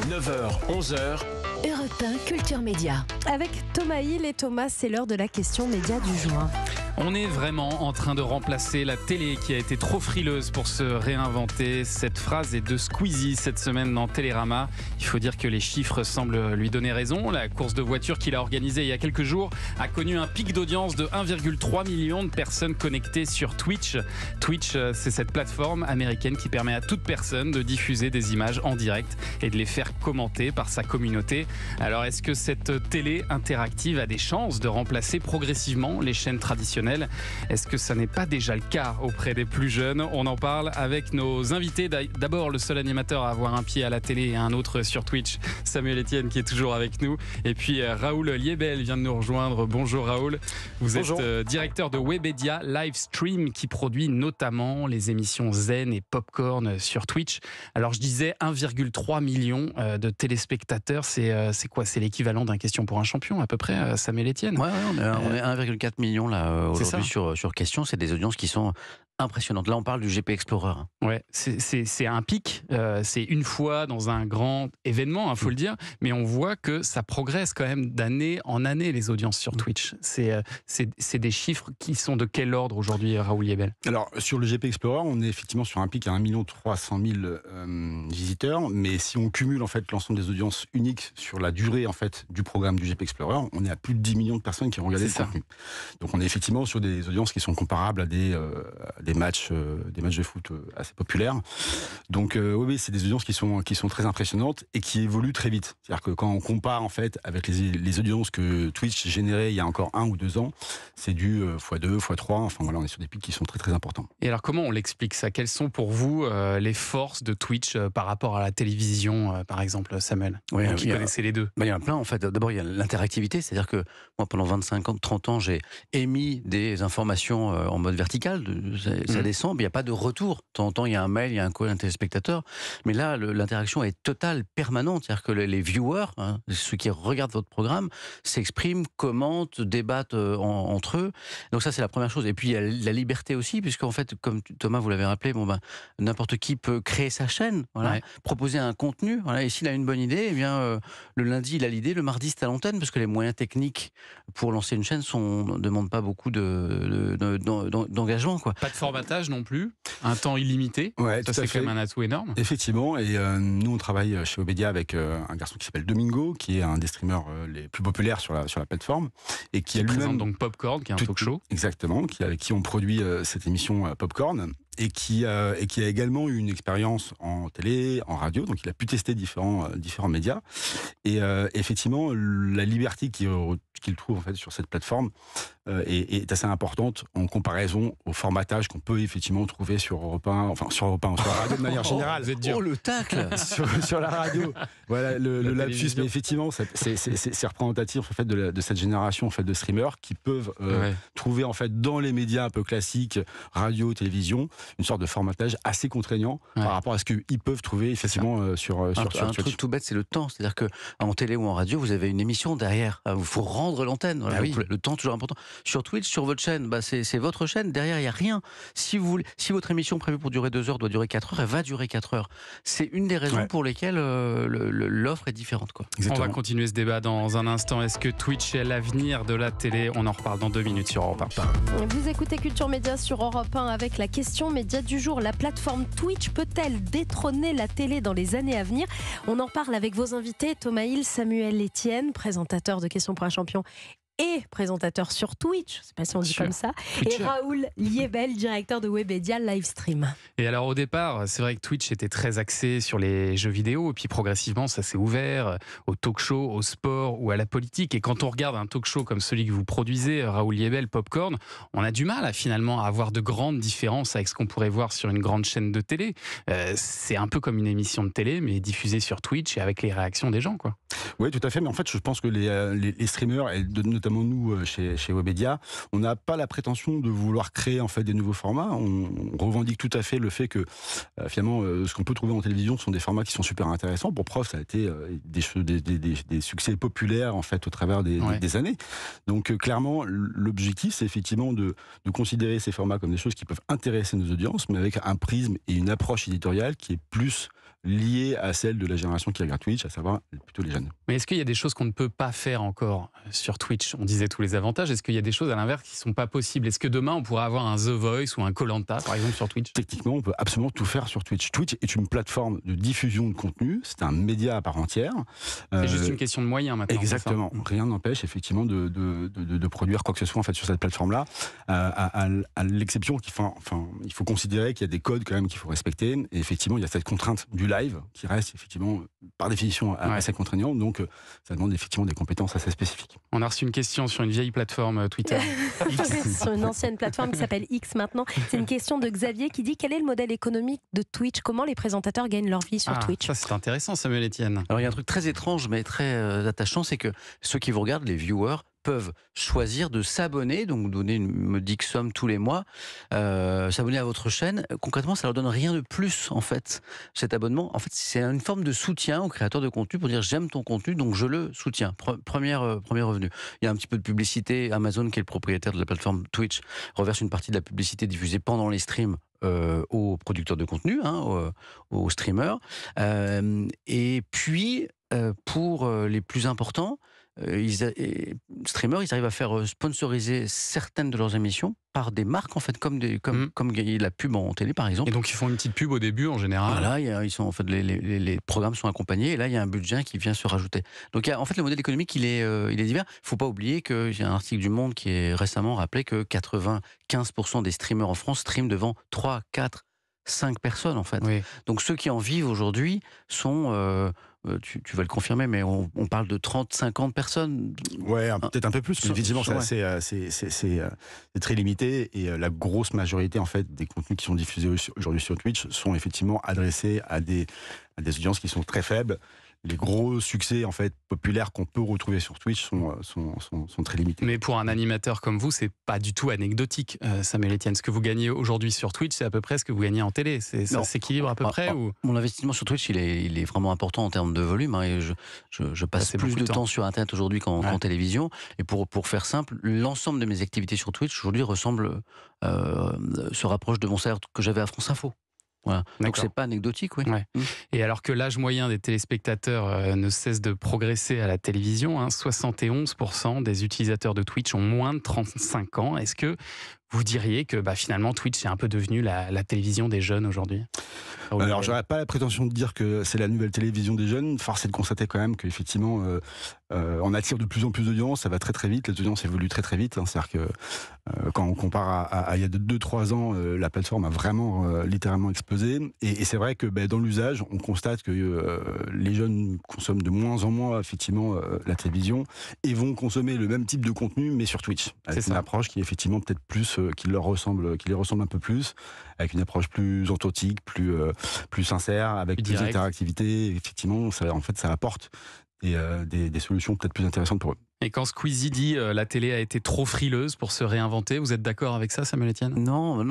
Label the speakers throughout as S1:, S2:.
S1: 9h, 11h.
S2: Europe 1 Culture Média.
S3: Avec Thomas Hill et Thomas, c'est l'heure de la question média du jour.
S4: On est vraiment en train de remplacer la télé qui a été trop frileuse pour se réinventer. Cette phrase est de Squeezie cette semaine dans Télérama. Il faut dire que les chiffres semblent lui donner raison. La course de voitures qu'il a organisée il y a quelques jours a connu un pic d'audience de 1,3 million de personnes connectées sur Twitch. Twitch, c'est cette plateforme américaine qui permet à toute personne de diffuser des images en direct et de les faire commenter par sa communauté. Alors, est-ce que cette télé interactive a des chances de remplacer progressivement les chaînes traditionnelles ? Est-ce que ça n'est pas déjà le cas auprès des plus jeunes ? On en parle avec nos invités. D'abord, le seul animateur à avoir un pied à la télé et un autre sur Twitch, Samuel Etienne, qui est toujours avec nous. Et puis Raoul Liebel vient de nous rejoindre. Bonjour Raoul. Vous êtes directeur de Webedia Livestream, qui produit notamment les émissions Zen et Popcorn sur Twitch. Alors je disais 1,3 million de téléspectateurs. C'est quoi ? C'est l'équivalent d'un Question pour un champion à peu près, Samuel Etienne.
S5: Ouais, on est 1,4 million là aujourd'hui sur Question. C'est des audiences qui sont impressionnantes. Là, on parle du GP Explorer.
S4: Ouais, c'est un pic. C'est une fois dans un grand événement, faut le dire. Mais on voit que ça progresse quand même d'année en année, les audiences sur Twitch. C'est des chiffres qui sont de quel ordre aujourd'hui, Raoul Liebel ?
S6: Alors, sur le GP Explorer, on est effectivement sur un pic à 1 300 000 visiteurs. Mais si on cumule en fait l'ensemble des audiences uniques sur la durée en fait du programme du GP Explorer, on est à plus de 10 millions de personnes qui ont regardé le contenu. Donc, on est effectivement sur des audiences qui sont comparables à des matchs de foot assez populaires. Donc oui, c'est des audiences qui sont très impressionnantes et qui évoluent très vite. C'est-à-dire que quand on compare en fait avec les audiences que Twitch générait il y a encore 1 ou 2 ans, c'est du x2, x3. Enfin voilà, on est sur des pics qui sont très très importants.
S4: Et alors comment on l'explique ça ? Quelles sont pour vous les forces de Twitch par rapport à la télévision, par exemple, Samuel ?
S5: Oui,
S4: qui connaissez les deux.
S5: Il y en a plein en fait. D'abord, il y a l'interactivité, c'est-à-dire que moi, pendant 25 ans, 30 ans, j'ai émis des informations en mode vertical. Ça descend, mais il n'y a pas de retour. De temps en temps, il y a un mail, il y a un call, un téléspectateur. Mais là, l'interaction est totale, permanente. C'est-à-dire que les viewers, ceux qui regardent votre programme, s'expriment, commentent, débattent entre eux. Donc ça, c'est la première chose. Et puis, il y a la liberté aussi, puisqu'en fait, comme Thomas, vous l'avez rappelé, n'importe qui peut créer sa chaîne, proposer un contenu. Et s'il a une bonne idée, eh bien, le lundi, il a l'idée, le mardi, c'est à l'antenne, parce que les moyens techniques pour lancer une chaîne ne demandent pas beaucoup d'engagement.
S4: Pas de formatage non plus, un temps illimité, ça c'est quand même un atout énorme.
S6: Effectivement, et nous on travaille chez Webedia avec un garçon qui s'appelle Domingo, qui est un des streamers les plus populaires sur la plateforme, et qui présente
S4: donc Popcorn, qui est un talk show.
S6: Exactement, avec qui on produit cette émission Popcorn. Et qui a également eu une expérience en télé, en radio, donc il a pu tester différents médias. Et effectivement, la liberté qu'il trouve en fait sur cette plateforme est assez importante en comparaison au formatage qu'on peut effectivement trouver sur Europe 1, sur la radio de manière générale.
S5: Vous êtes dur. Le tacle
S6: sur la radio. Voilà le lapsus, mais effectivement, c'est représentatif en fait de cette génération en fait de streamers qui peuvent trouver en fait dans les médias un peu classiques, radio, télévision, une sorte de formatage assez contraignant par rapport à ce qu'ils peuvent trouver effectivement sur Twitch.
S5: Un truc tout bête, c'est le temps. C'est-à-dire que en télé ou en radio, vous avez une émission derrière. Il faut rendre l'antenne. Le temps toujours important. Sur Twitch, sur votre chaîne, c'est votre chaîne. Derrière, il n'y a rien. Si votre émission prévue pour durer 2 heures doit durer 4 heures, elle va durer 4 heures. C'est une des raisons pour lesquelles l'offre est différente.
S4: On va continuer ce débat dans un instant. Est-ce que Twitch est l'avenir de la télé ? On en reparle dans 2 minutes sur Europe 1.
S3: Vous écoutez Culture Média sur Europe 1 avec la question média du jour. La plateforme Twitch peut-elle détrôner la télé dans les années à venir ? On en parle avec vos invités, Thomas Hill, Samuel Etienne, présentateur de Question pour un champion et présentateur sur Twitch, je ne sais pas si on dit comme ça, et Raoul Liebel, directeur de Webedia Livestream.
S4: Et alors au départ, c'est vrai que Twitch était très axé sur les jeux vidéo, et puis progressivement ça s'est ouvert au talk show, au sport ou à la politique. Et quand on regarde un talk show comme celui que vous produisez, Raoul Liebel, Popcorn, on a du mal finalement à avoir de grandes différences avec ce qu'on pourrait voir sur une grande chaîne de télé. C'est un peu comme une émission de télé, mais diffusée sur Twitch et avec les réactions des gens, quoi.
S6: Oui, tout à fait. Mais en fait, je pense que les streamers, et notamment nous chez Webedia, on n'a pas la prétention de vouloir créer en fait des nouveaux formats. On revendique tout à fait le fait que finalement, ce qu'on peut trouver en télévision sont des formats qui sont super intéressants. Pour preuve, ça a été des succès populaires en fait au travers des années. Donc clairement, l'objectif, c'est effectivement de considérer ces formats comme des choses qui peuvent intéresser nos audiences, mais avec un prisme et une approche éditoriale qui est plus liée à celle de la génération qui regarde Twitch, à savoir plutôt les jeunes.
S4: Mais est-ce qu'il y a des choses qu'on ne peut pas faire encore sur Twitch? On disait tous les avantages. Est-ce qu'il y a des choses à l'inverse qui ne sont pas possibles? Est-ce que demain, on pourra avoir un The Voice ou un Koh-Lanta, par exemple, sur Twitch?
S6: Techniquement, on peut absolument tout faire sur Twitch. Twitch est une plateforme de diffusion de contenu, c'est un média à part entière.
S4: C'est juste une question de moyens maintenant.
S6: Exactement. Rien n'empêche effectivement de produire quoi que ce soit en fait sur cette plateforme-là, à l'exception qu'il il faut considérer qu'il y a des codes quand même qu'il faut respecter. Et effectivement, il y a cette contrainte du live qui reste effectivement par définition assez contraignante. Donc, ça demande effectivement des compétences assez spécifiques.
S4: On a reçu une question sur une vieille plateforme Twitter.
S3: Sur une ancienne plateforme qui s'appelle X maintenant. C'est une question de Xavier qui dit: quel est le modèle économique de Twitch? Comment les présentateurs gagnent leur vie sur Twitch?
S4: Ça, c'est intéressant, Samuel Etienne.
S5: Alors, il y a un truc très étrange, mais très attachant, c'est que ceux qui vous regardent, les viewers, peuvent choisir de s'abonner, donc donner une modique somme tous les mois, s'abonner à votre chaîne. Concrètement, ça leur donne rien de plus, en fait, cet abonnement. En fait, c'est une forme de soutien aux créateurs de contenu pour dire j'aime ton contenu, donc je le soutiens. Premier revenu. Il y a un petit peu de publicité. Amazon, qui est le propriétaire de la plateforme Twitch, reverse une partie de la publicité diffusée pendant les streams aux producteurs de contenu, aux streamers. Et puis, pour les plus importants, streamers, ils arrivent à faire sponsoriser certaines de leurs émissions par des marques, en fait, comme la pub en télé, par exemple.
S4: Et donc, ils font une petite pub au début, en général.
S5: Voilà, les programmes sont accompagnés, et là, il y a un budget qui vient se rajouter. Donc, en fait, le modèle économique, il est divers. Il ne faut pas oublier qu'il y a un article du Monde qui est récemment rappelé que 95% des streamers en France streament devant 3, 4, 5 personnes, en fait.
S4: Oui.
S5: Donc, ceux qui en vivent aujourd'hui sont... tu vas le confirmer, mais on parle de 30, 50 personnes.
S6: Ouais, peut-être un peu plus, mais effectivement, c'est très limité, et la grosse majorité, en fait, des contenus qui sont diffusés aujourd'hui sur Twitch sont effectivement adressés à des audiences qui sont très faibles. Les gros succès, en fait, populaires qu'on peut retrouver sur Twitch sont très limités.
S4: Mais pour un animateur comme vous, c'est pas du tout anecdotique, Samuel Etienne. Ce que vous gagnez aujourd'hui sur Twitch, c'est à peu près ce que vous gagnez en télé. Ça s'équilibre à peu près ou...
S5: Mon investissement sur Twitch, il est vraiment important en termes de volume. Et je passe plus de temps sur Internet aujourd'hui qu'en télévision. Et pour faire simple, l'ensemble de mes activités sur Twitch aujourd'hui se rapproche de mon salaire que j'avais à France Info. Voilà. Donc c'est pas anecdotique, oui.
S4: Ouais. Et alors que l'âge moyen des téléspectateurs ne cesse de progresser à la télévision, 71% des utilisateurs de Twitch ont moins de 35 ans. Est-ce que vous diriez que finalement Twitch est un peu devenu la télévision des jeunes aujourd'hui?
S6: Alors, j'aurais pas la prétention de dire que c'est la nouvelle télévision des jeunes. Force est de constater quand même qu'effectivement, on attire de plus en plus d'audience. Ça va très très vite. Les audiences évoluent très très vite. C'est-à-dire que quand on compare à il y a 2-3 ans, la plateforme a vraiment littéralement explosé. Et c'est vrai que dans l'usage, on constate que les jeunes consomment de moins en moins effectivement la télévision et vont consommer le même type de contenu, mais sur Twitch. Avec une approche qui est effectivement peut-être plus qui les ressemble un peu plus, avec une approche plus authentique, plus sincère, avec plus d'interactivité. Effectivement, ça apporte des solutions peut-être plus intéressantes pour eux.
S4: Et quand Squeezie dit la télé a été trop frileuse pour se réinventer, vous êtes d'accord avec ça, Samuel Etienne?
S5: Non,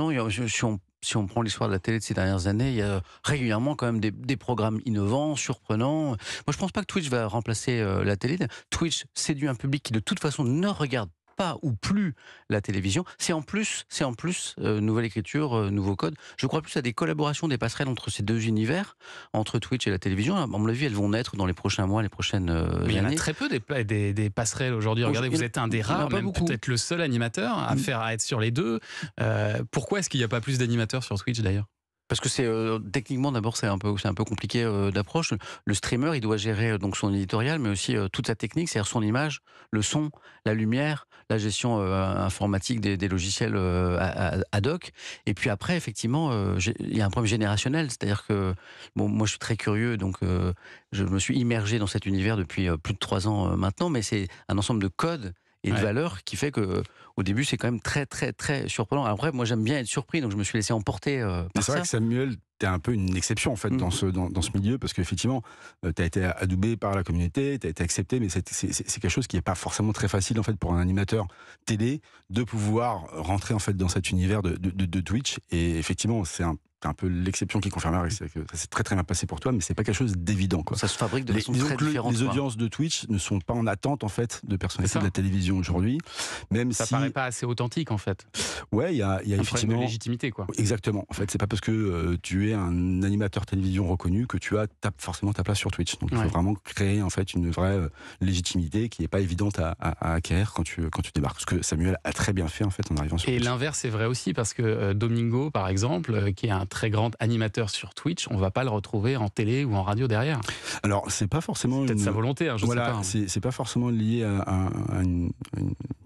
S5: si on prend l'histoire de la télé de ces dernières années, il y a régulièrement quand même des programmes innovants, surprenants. Moi, je pense pas que Twitch va remplacer la télé. Twitch séduit un public qui de toute façon ne regarde pas ou plus la télévision. C'est en plus nouvelle écriture, nouveau code. Je crois plus à des collaborations, des passerelles entre ces deux univers, entre Twitch et la télévision. À mon avis, elles vont naître dans les prochains mois, les prochaines années.
S4: Il y en a très peu des passerelles aujourd'hui. Regardez, vous êtes un des rares, même peut-être le seul animateur à être sur les deux. Pourquoi est-ce qu'il n'y a pas plus d'animateurs sur Twitch d'ailleurs?
S5: Parce que c'est techniquement d'abord c'est un peu compliqué d'approche. Le streamer, il doit gérer donc son éditorial, mais aussi toute sa technique, c'est-à-dire son image, le son, la lumière, la gestion informatique des logiciels ad hoc. Et puis après, effectivement, il y a un problème générationnel, c'est-à-dire que moi je suis très curieux, donc je me suis immergé dans cet univers depuis plus de 3 ans maintenant, mais c'est un ensemble de codes et de valeurs qui fait que au début c'est quand même très très très surprenant. Après, moi j'aime bien être surpris, donc je me suis laissé emporter par ça.
S6: C'est vrai que Samuel, t'es un peu une exception en fait dans ce milieu, parce qu'effectivement t'as été adoubé par la communauté, t'as été accepté, mais c'est quelque chose qui est pas forcément très facile en fait pour un animateur télé de pouvoir rentrer en fait dans cet univers de Twitch. Et effectivement, c'est un t'es un peu l'exception qui confirme la règle. C'est que ça s'est très très bien passé pour toi, mais c'est pas quelque chose d'évident, quoi.
S5: Ça se fabrique de façon
S6: Disons
S5: très
S6: que
S5: différente.
S6: les
S5: quoi.
S6: audiences de Twitch ne sont pas en attente en fait de personnalités
S4: C'est ça.
S6: de la télévision aujourd'hui, même
S4: Ça
S6: si
S4: paraît pas assez authentique en fait.
S6: ouais, il y a
S4: Un problème de
S6: effectivement
S4: légitimité quoi.
S6: exactement. En fait, c'est pas parce que tu es un animateur télévision reconnu que tu as forcément ta place sur Twitch. Donc il
S4: Ouais.
S6: faut vraiment créer en fait une vraie légitimité qui est pas évidente à acquérir quand tu débarques. Ce que Samuel a très bien fait en fait en arrivant sur
S4: Et
S6: Twitch.
S4: l'inverse est vrai aussi parce que Domingo, par exemple, qui est un très grand animateur sur Twitch, on va pas le retrouver en télé ou en radio derrière.
S6: Alors c'est pas forcément
S4: Peut-être sa volonté, hein, je
S6: voilà,
S4: sais pas. hein.
S6: c'est pas forcément lié à une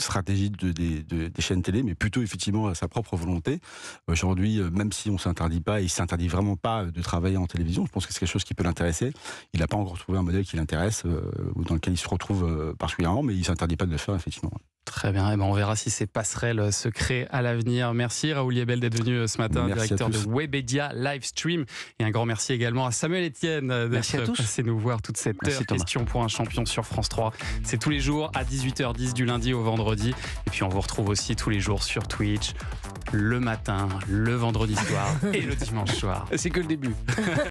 S6: stratégie des chaînes télé, mais plutôt effectivement à sa propre volonté. Aujourd'hui, même si on s'interdit pas, il s'interdit vraiment pas de travailler en télévision. Je pense que c'est quelque chose qui peut l'intéresser. Il n'a pas encore trouvé un modèle qui l'intéresse ou dans lequel il se retrouve particulièrement, mais il s'interdit pas de le faire effectivement.
S4: Très bien, eh ben on verra si ces passerelles se créent à l'avenir. Merci Raoul Liebel d'être venu ce matin,
S6: Merci
S4: directeur
S6: à
S4: de
S6: tous.
S4: Webedia Livestream. Et un grand merci également à Samuel Etienne
S5: Merci à
S4: d'être
S5: tous.
S4: passé nous voir toute cette
S5: Merci,
S4: heure.
S5: Thomas.
S4: Question pour un champion sur France 3. C'est tous les jours à 18h10 du lundi au vendredi. Et puis on vous retrouve aussi tous les jours sur Twitch, le matin, le vendredi soir et le dimanche soir.
S5: C'est que le début.